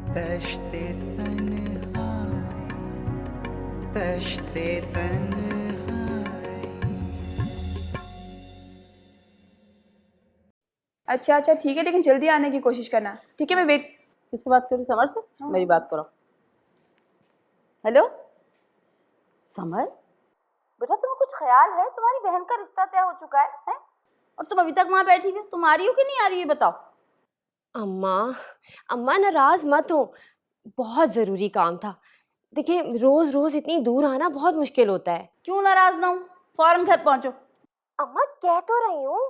तश्ते तन्हाई, तश्ते तन्हाई। अच्छा ठीक है, लेकिन जल्दी आने की कोशिश करना, ठीक है? मैं वेट। किसकी बात करूँ? समर से? हाँ। मेरी बात करो। हेलो समर, बेटा तुम्हें कुछ ख्याल है? तुम्हारी बहन का रिश्ता तय हो चुका है? और तुम अभी तक वहां बैठी हुई, तुम आ रही हो कि नहीं आ रही है बताओ। अम्मा अम्मा नाराज मत हो, बहुत जरूरी काम था। देखिए रोज रोज इतनी दूर आना बहुत मुश्किल होता है। क्यों नाराज ना हूँ, फौरन घर पहुंचो। अम्मा कह तो रही हूँ,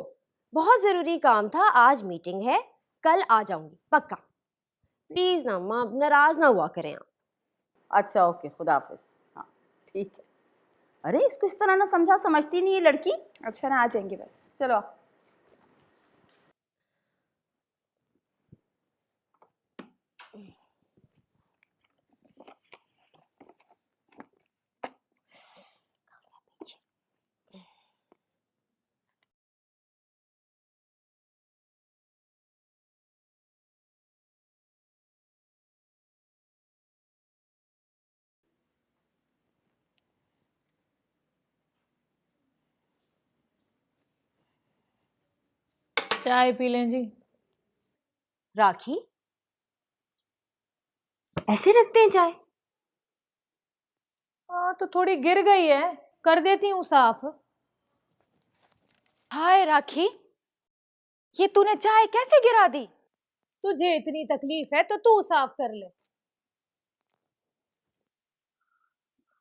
बहुत जरूरी काम था, आज मीटिंग है, कल आ जाऊंगी पक्का। प्लीज ना अम्मा, नाराज ना हुआ करें आप। अच्छा ओके, खुदा हाफिज। हाँ ठीक है। अरे इसको इस तरह ना समझा, समझती नहीं है लड़की। अच्छा ना, आ जाएंगे बस, चलो। चाय पी लें जी। राखी, ऐसे रखते हैं चाय? हाँ तो थोड़ी गिर गई है, कर देती हूँ साफ। हाय राखी, ये तूने चाय कैसे गिरा दी? तुझे इतनी तकलीफ है तो तू साफ कर ले।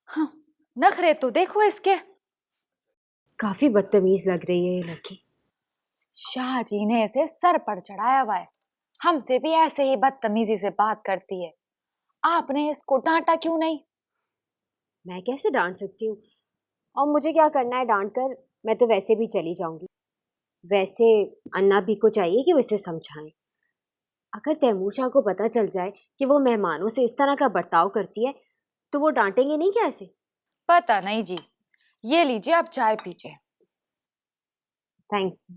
हाँ, नखरे तो देखो इसके, काफी बदतमीज लग रही है ये लड़की। शाह जी ने इसे सर पर चढ़ाया हुआ है, हमसे भी ऐसे ही बदतमीजी से बात करती है। आपने इसको डांटा क्यों नहीं? मैं कैसे डांट सकती हूँ, और मुझे क्या करना है डांट कर, मैं तो वैसे भी चली जाऊंगी। वैसे अन्ना भी को चाहिए कि वो इसे समझाएं। अगर तैमूर को पता चल जाए कि वो मेहमानों से इस तरह का बर्ताव करती है तो वो डांटेंगे नहीं क्या ऐसे? पता नहीं जी, ये लीजिए आप चाय पीजिए। Thank you.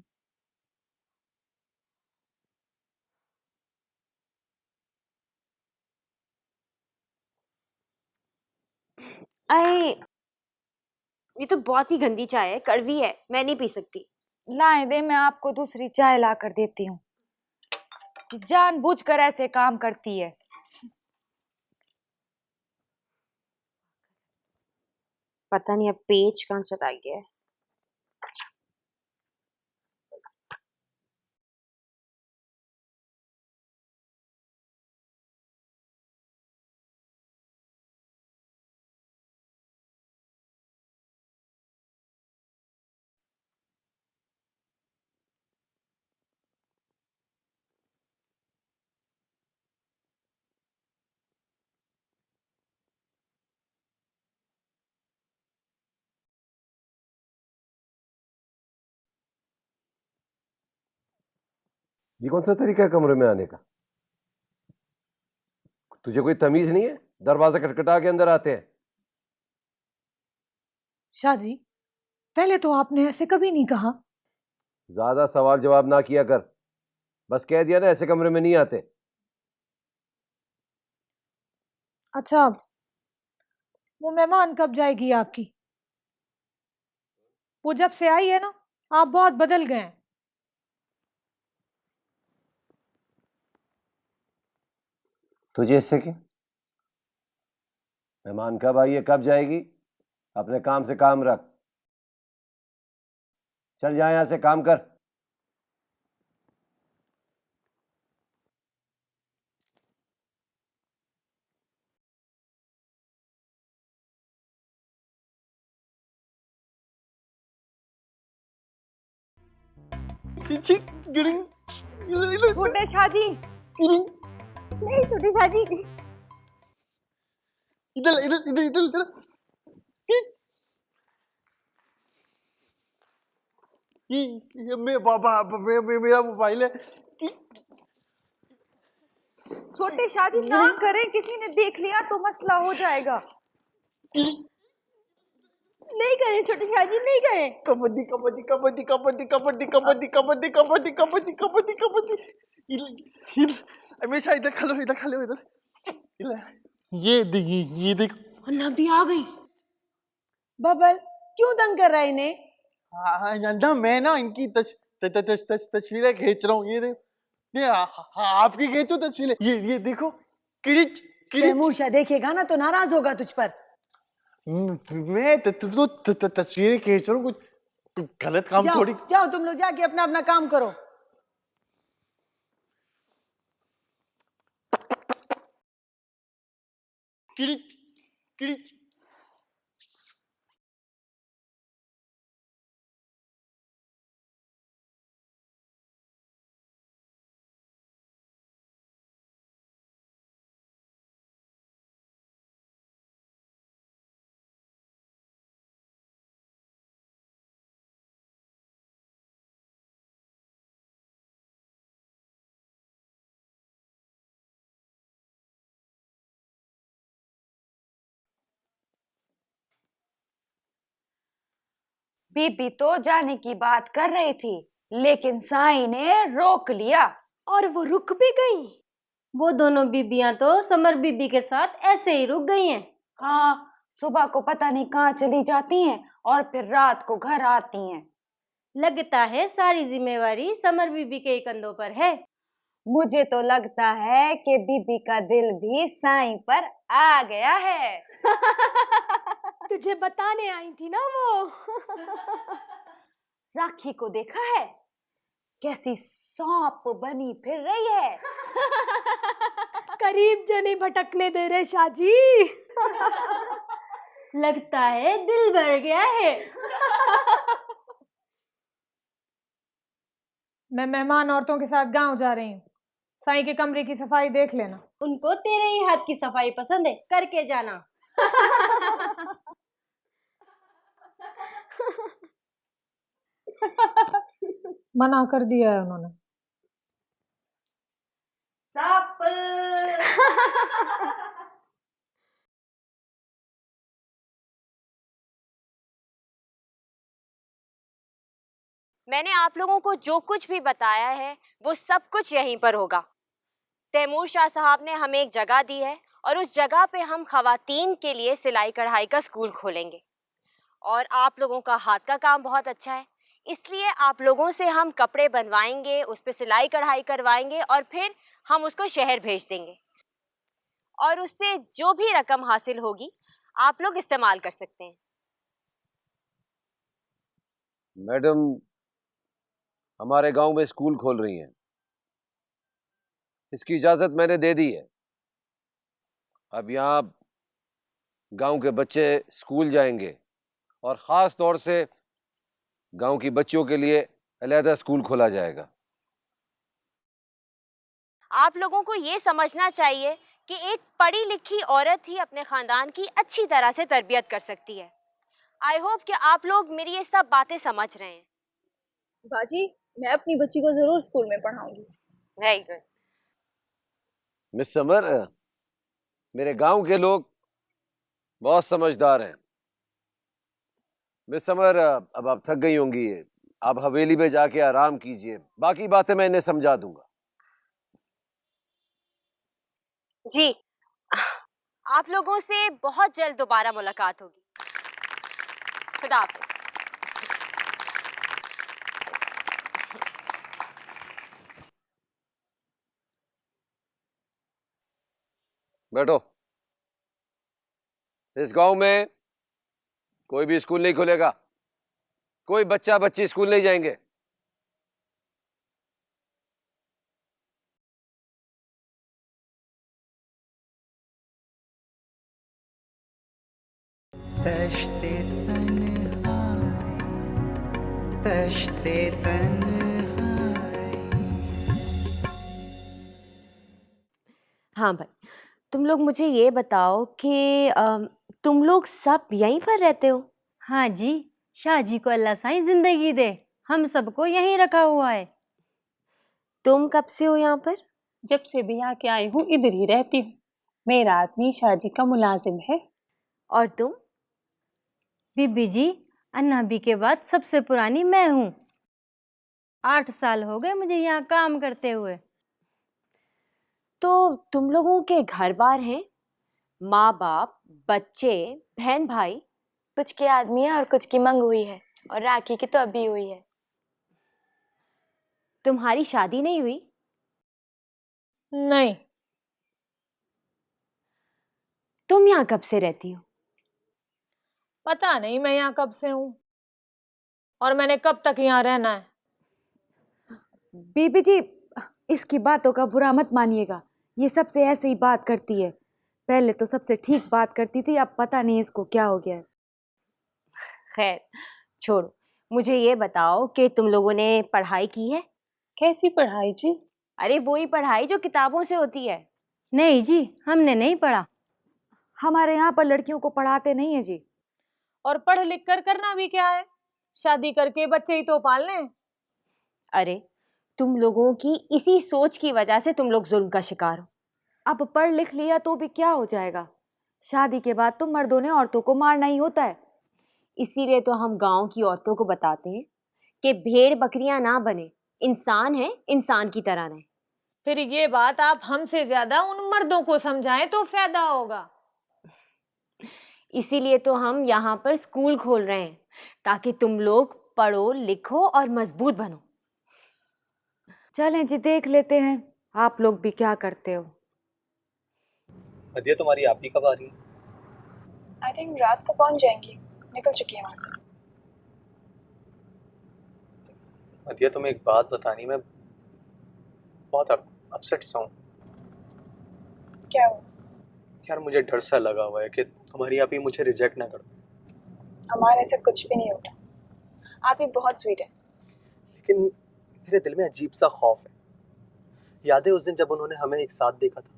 अरे ये तो बहुत ही गंदी चाय है, कड़वी है, मैं नहीं पी सकती। लाएं दे, मैं आपको दूसरी चाय ला कर देती हूँ। जानबूझकर ऐसे काम करती है। पता नहीं अब पेज कहाँ चला गया है। ये कौन सा तरीका है कमरे में आने का? तुझे कोई तमीज नहीं है? दरवाजा खटखटा के अंदर आते हैं। शाह जी, पहले तो आपने ऐसे कभी नहीं कहा। ज्यादा सवाल जवाब ना किया कर, बस कह दिया ना ऐसे कमरे में नहीं आते। अच्छा, वो मेहमान कब जाएगी आपकी? वो जब से आई है ना, आप बहुत बदल गए हैं। तुझे इससे क्या? मेहमान कब आई है कब जाएगी, अपने काम से काम रख। चल जा यहां से, काम कर। छोटे शाह जी, नहीं छोटे शाह जी। इधर इधर इधर इधर इधर। ये मेरा मोबाइल है। छोटे शाह जी ना करें, किसी ने देख लिया तो मसला हो जाएगा। नहीं करें छोटे शाह जी, नहीं करें। कबड्डी कबड्डी कबड्डी कबड्डी कबड्डी कबड्डी कबड्डी कबड्डी कबड्डी कबड्डी कबड्डी। हमेशा इधर खा लो, इधर खा लो, इधर ये देख। अन्ना भी आ गई। बबल क्यों तंग कर रहा है इन्हें? हाँ नंदा, मैं ना इनकी तस्वीरें खींच रहा हूँ। ये देख, ये आपकी खींचो तस्वीरें। ये देखो, किरिच किरिच। तैमूर देखेगा ना तो नाराज होगा तुझ पर। मैं तो तस्वीरें खींच रहा हूँ, कुछ गलत काम जाओ थोड़ी। जाओ, तुम लोग जाके अपना अपना काम करो। किरिच किरिच। बीबी तो जाने की बात कर रही थी, लेकिन साईं ने रोक लिया। और वो रुक भी गई। वो दोनों बीबियां तो समर बीबी के साथ ऐसे ही रुक गई हैं। हाँ, सुबह को पता नहीं कहाँ चली जाती हैं और फिर रात को घर आती हैं। लगता है सारी जिम्मेवारी समर बीबी के ही कंधों पर है। मुझे तो लगता है कि बीबी का दिल भी साईं पर आ गया है। तुझे बताने आई थी ना वो। राखी को देखा है कैसी सांप बनी फिर रही है। करीब जो नहीं भटकने दे रहे शाजी। लगता है दिल भर गया है। मैं मेहमान औरतों के साथ गांव जा रही हूँ। साईं के कमरे की सफाई देख लेना। उनको तेरे ही हाथ की सफाई पसंद है, करके जाना। मना कर दिया है उन्होंने। साप। मैंने आप लोगों को जो कुछ भी बताया है वो सब कुछ यहीं पर होगा। तैमूर शाह साहब ने हमें एक जगह दी है और उस जगह पे हम खवातीन के लिए सिलाई कढ़ाई का स्कूल खोलेंगे। और आप लोगों का हाथ का काम बहुत अच्छा है, इसलिए आप लोगों से हम कपड़े बनवाएंगे, उस पर सिलाई कढ़ाई करवाएंगे और फिर हम उसको शहर भेज देंगे। और उससे जो भी रकम हासिल होगी आप लोग इस्तेमाल कर सकते हैं। मैडम, हमारे गांव में स्कूल खोल रही हैं, इसकी इजाजत मैंने दे दी है। अब यहाँ गांव के बच्चे स्कूल जाएंगे और ख़ास तौर से गांव की बच्चियों के लिए अलहदा स्कूल खोला जाएगा। आप लोगों को ये समझना चाहिए कि एक पढ़ी लिखी औरत ही अपने खानदान की अच्छी तरह से तरबियत कर सकती है। आई होप कि आप लोग मेरी ये सब बातें समझ रहे हैं। बाजी, मैं अपनी बच्ची को जरूर स्कूल में पढ़ाऊंगी। Very good. मिस समर, मेरे गांव के लोग बहुत समझदार हैं। मिस समर, अब आप थक गई होंगी, आप हवेली में जाके आराम कीजिए, बाकी बातें मैं इन्हें समझा दूंगा। जी, आप लोगों से बहुत जल्द दोबारा मुलाकात होगी। खुदा हाफिज़। बैठो। इस गांव में कोई भी स्कूल नहीं खुलेगा, कोई बच्चा बच्ची स्कूल नहीं जाएंगे। तश्ते तन्हाई, तश्ते तन्हाई। हाँ भाई, तुम लोग मुझे ये बताओ कि तुम लोग सब यहीं पर रहते हो? हाँ जी, शाहजी को अल्लाह साईं जिंदगी दे, हम सबको यहीं रखा हुआ है। तुम कब से हो यहाँ पर? जब से भी यहाँ के आई हूँ इधर ही रहती हूँ। मेरा आदमी शाहजी का मुलाजिम है। और तुम? बीबी जी, अन्नाबी के बाद सबसे पुरानी मैं हूँ। 8 साल हो गए मुझे यहाँ काम करते हुए। तो तुम लोगों के घर बार हैं? माँ बाप, बच्चे, बहन भाई। कुछ की आदमी है और कुछ की मंग हुई है, और राखी की तो अभी हुई है। तुम्हारी शादी नहीं हुई? नहीं। तुम यहाँ कब से रहती हो? पता नहीं मैं यहाँ कब से हूँ और मैंने कब तक यहाँ रहना है। बीबी जी, इसकी बातों का बुरा मत मानिएगा, ये सबसे ऐसे ही बात करती है। पहले तो सबसे ठीक बात करती थी, अब पता नहीं इसको क्या हो गया है। खैर छोड़ो, मुझे ये बताओ कि तुम लोगों ने पढ़ाई की है? कैसी पढ़ाई जी? अरे वही पढ़ाई जो किताबों से होती है। नहीं जी, हमने नहीं पढ़ा। हमारे यहाँ पर लड़कियों को पढ़ाते नहीं है जी। और पढ़ लिख कर करना भी क्या है, शादी करके बच्चे ही तो पालने हैं। अरे तुम लोगों की इसी सोच की वजह से तुम लोग जुल्म का शिकार हो। अब पढ़ लिख लिया तो भी क्या हो जाएगा, शादी के बाद तो मर्दों ने औरतों को मारना ही होता है। इसीलिए तो हम गांव की औरतों को बताते हैं कि भेड़ बकरियां ना बने, इंसान है, इंसान की तरह रहें। फिर ये बात आप हमसे ज्यादा उन मर्दों को समझाएं तो फायदा होगा। इसीलिए तो हम यहाँ पर स्कूल खोल रहे हैं, ताकि तुम लोग पढ़ो लिखो और मजबूत बनो। चलें जी, देख लेते हैं आप लोग भी क्या करते हो। मदिया, तुम्हारी आपी कब आ रही है? आई थिंक रात को पहुंच जाएंगी, निकल चुकी है वहां से। मदिया, तुम्हें एक बात बतानी, मैं बहुत अपसेट सा हूँ। क्या हुआ? यार मुझे डर सा लगा हुआ है कि तुम्हारी आपी मुझे रिजेक्ट ना कर दे। हमारे से कुछ भी नहीं होता, आप ही बहुत स्वीट है। लेकिन मेरे दिल में अजीब सा खौफ है। याद है उस दिन जब उन्होंने हमें एक साथ देखा था,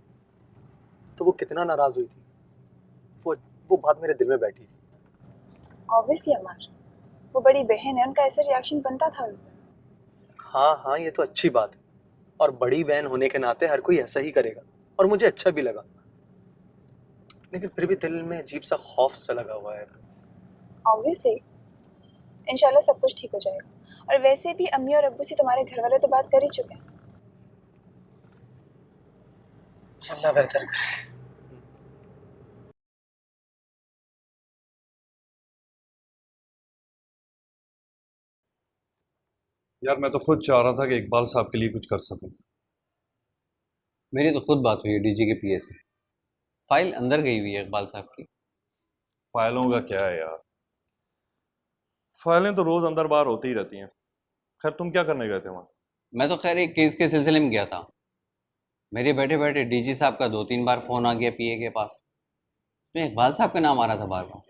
तो वो कितना नाराज हुई थी। वो बात मेरे दिल में बैठी थी। ऑब्वियसली अमर, वो बड़ी बहन है, उनका ऐसा रिएक्शन बनता था उस दिन। हाँ हाँ, ये तो अच्छी बात है, और बड़ी बहन होने के नाते हर कोई ऐसा ही करेगा, और मुझे अच्छा भी लगा। लेकिन फिर भी दिल में अजीब सा खौफ सा लगा हुआ है। ऑब्वियसली इंशाल्लाह सब कुछ ठीक हो जाएगा। और वैसे भी अम्मी और अब्बू से तुम्हारे घर वाले तो बात कर ही चुके हैं। अल्लाह बेहतर करे। यार मैं तो खुद चाह रहा था कि इकबाल साहब के लिए कुछ कर सकूं। मेरी तो खुद बात हुई है डीजी के पीए से, फाइल अंदर गई हुई है इकबाल साहब की। फाइलों का क्या है यार, फाइलें तो रोज अंदर बाहर होती ही रहती हैं। खैर तुम क्या करने गए थे वहाँ? मैं तो खैर एक केस के सिलसिले में गया था। मेरे बैठे बैठे डीजी साहब का 2-3 बार फोन आ गया पीए के पास, उसमें इकबाल साहब का नाम आ रहा था बार बार।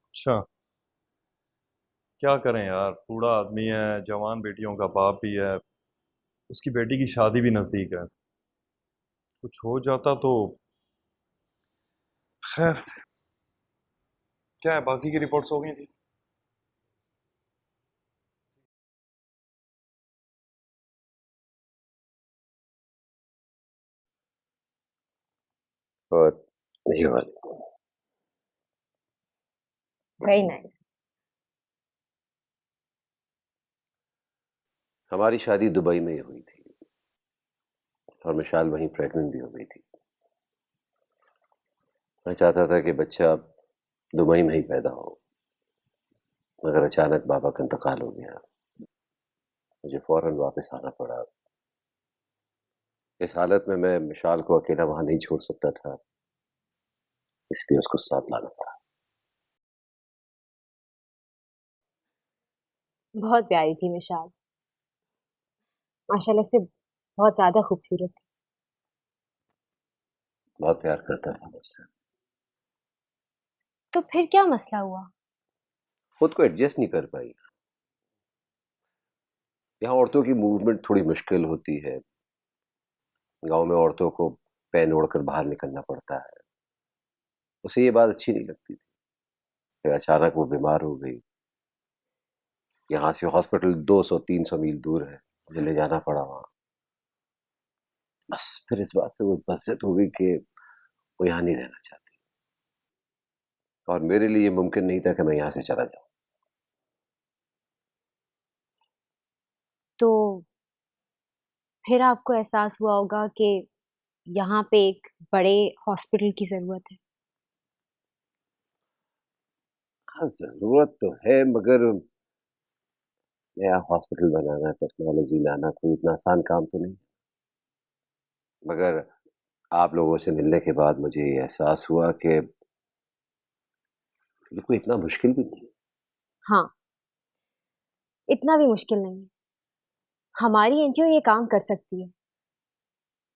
अच्छा, क्या करें यार, बूढ़ा आदमी है, जवान बेटियों का बाप भी है, उसकी बेटी की शादी भी नज़दीक है, कुछ हो जाता तो। खैर क्या है, बाकी की रिपोर्ट्स हो गई थी? और नहीं वाली। Very nice. हमारी शादी दुबई में ही हुई थी और मिशाल वहीं प्रेग्नेंट भी हो गई थी। मैं चाहता था कि बच्चा दुबई में ही पैदा हो, मगर अचानक बाबा का इंतकाल हो गया। मुझे फौरन वापस आना पड़ा। इस हालत में मैं मिशाल को अकेला वहां नहीं छोड़ सकता था, इसलिए उसको साथ लाना पड़ा। बहुत प्यारी थी मिशाल, माशाल्लाह से बहुत ज्यादा खूबसूरत थी। बहुत प्यार करता था मुझसे। तो फिर क्या मसला हुआ? खुद को एडजस्ट नहीं कर पाई। यहाँ औरतों की मूवमेंट थोड़ी मुश्किल होती है। गांव में औरतों को पैन ओढ़कर बाहर निकलना पड़ता है। उसे ये बात अच्छी नहीं लगती थी। फिर अचानक वो बीमार हो गई। यहाँ से हॉस्पिटल 200-300 मील दूर है, मुझे ले जाना पड़ा वहां। बस फिर इस बात पे वो बज़्ज़त हो गई कि वो यहाँ नहीं रहना चाहती, और मेरे लिए मुमकिन नहीं था कि मैं यहाँ से चला जाऊं। तो फिर आपको एहसास हुआ होगा कि यहाँ पे एक बड़े हॉस्पिटल की जरूरत है। हाँ, जरूरत तो है, मगर नया हॉस्पिटल बनाना, टेक्नोलॉजी लाना कोई इतना आसान काम तो नहीं। मगर आप लोगों से मिलने के बाद मुझे ये एहसास हुआ कि ये कोई इतना मुश्किल भी नहीं है। हाँ, इतना भी मुश्किल नहीं है। हमारी एनजीओ ये काम कर सकती है,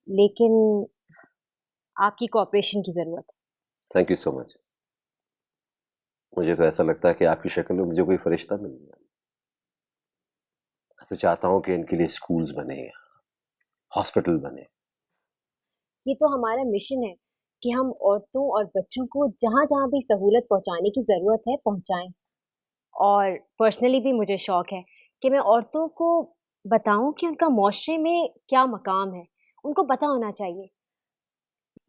लेकिन आपकी कोऑपरेशन की जरूरत है। Thank you so much. मुझे तो ऐसा लगता है कि आपकी शक्ल में मुझे कोई फरिश्ता मिल गया। मैं तो चाहता हूँ कि इनके लिए स्कूल्स बने, हॉस्पिटल बने। ये तो हमारा मिशन है कि हम औरतों और बच्चों को जहाँ जहाँ भी सहूलत पहुँचाने की ज़रूरत है पहुँचाएं। और पर्सनली भी मुझे शौक है कि मैं औरतों को बताऊं कि उनका माशरे में क्या मकाम है, उनको पता होना चाहिए।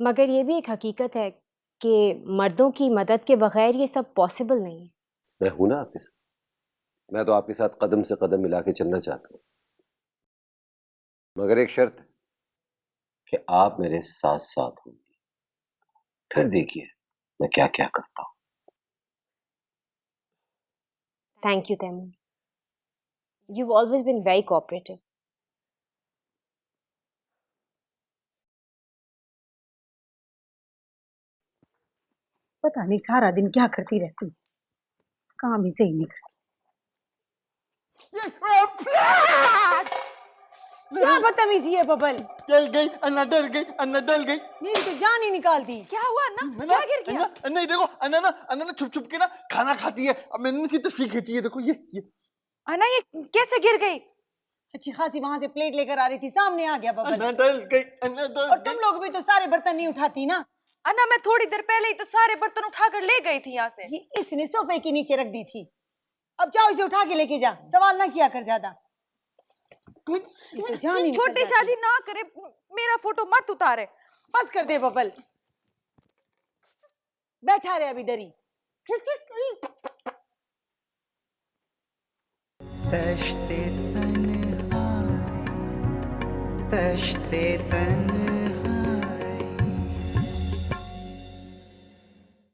मगर ये भी एक हकीकत है कि मर्दों की मदद के बगैर ये सब पॉसिबल नहीं है। मैं हूं ना आपके साथ, मैं तो आपके साथ कदम से कदम मिला के चलना चाहता हूँ, मगर एक शर्त है कि आप मेरे साथ साथ होंगी। फिर देखिए मैं क्या क्या करता हूँ। Thank you Taimur, you've always been very cooperative. पता नहीं सारा दिन क्या करती रहती, काम ही सही नहीं करती। क्या बदतमीजी है बबल? डल गई अन्ना, डल गई अन्ना, डल गई। मेरी तो जान ही निकाल दी। क्या हुआ अन्ना? क्या गिर गया? अन्ना ये देखो, अन्ना ना छुप छुप के ना खाना खाती है। अब मैंने इसकी तस्वीर खींची है, देखो ये। अन्ना ये कैसे गिर गई? अच्छी खासी वहां से प्लेट लेकर आ रही थी, सामने आ गया बबल। अन्ना डल गई, अन्ना डल और तुम लोग भी तो सारे बर्तन नहीं उठाती ना। अन्ना मैं थोड़ी देर पहले ही तो सारे बर्तन उठाकर ले गई थी यहाँ से। ये इसने सोफे के नीचे रख दी थी। अब जाओ इसे उठा के लेके जा, सवाल ना किया कर ज्यादा। छोटी शादी ना करे, मेरा फोटो मत उतारे। बस कर दे बबल, बैठा रहे अभी दरी। तश्ते तन्हाई, तश्ते तन्हाई।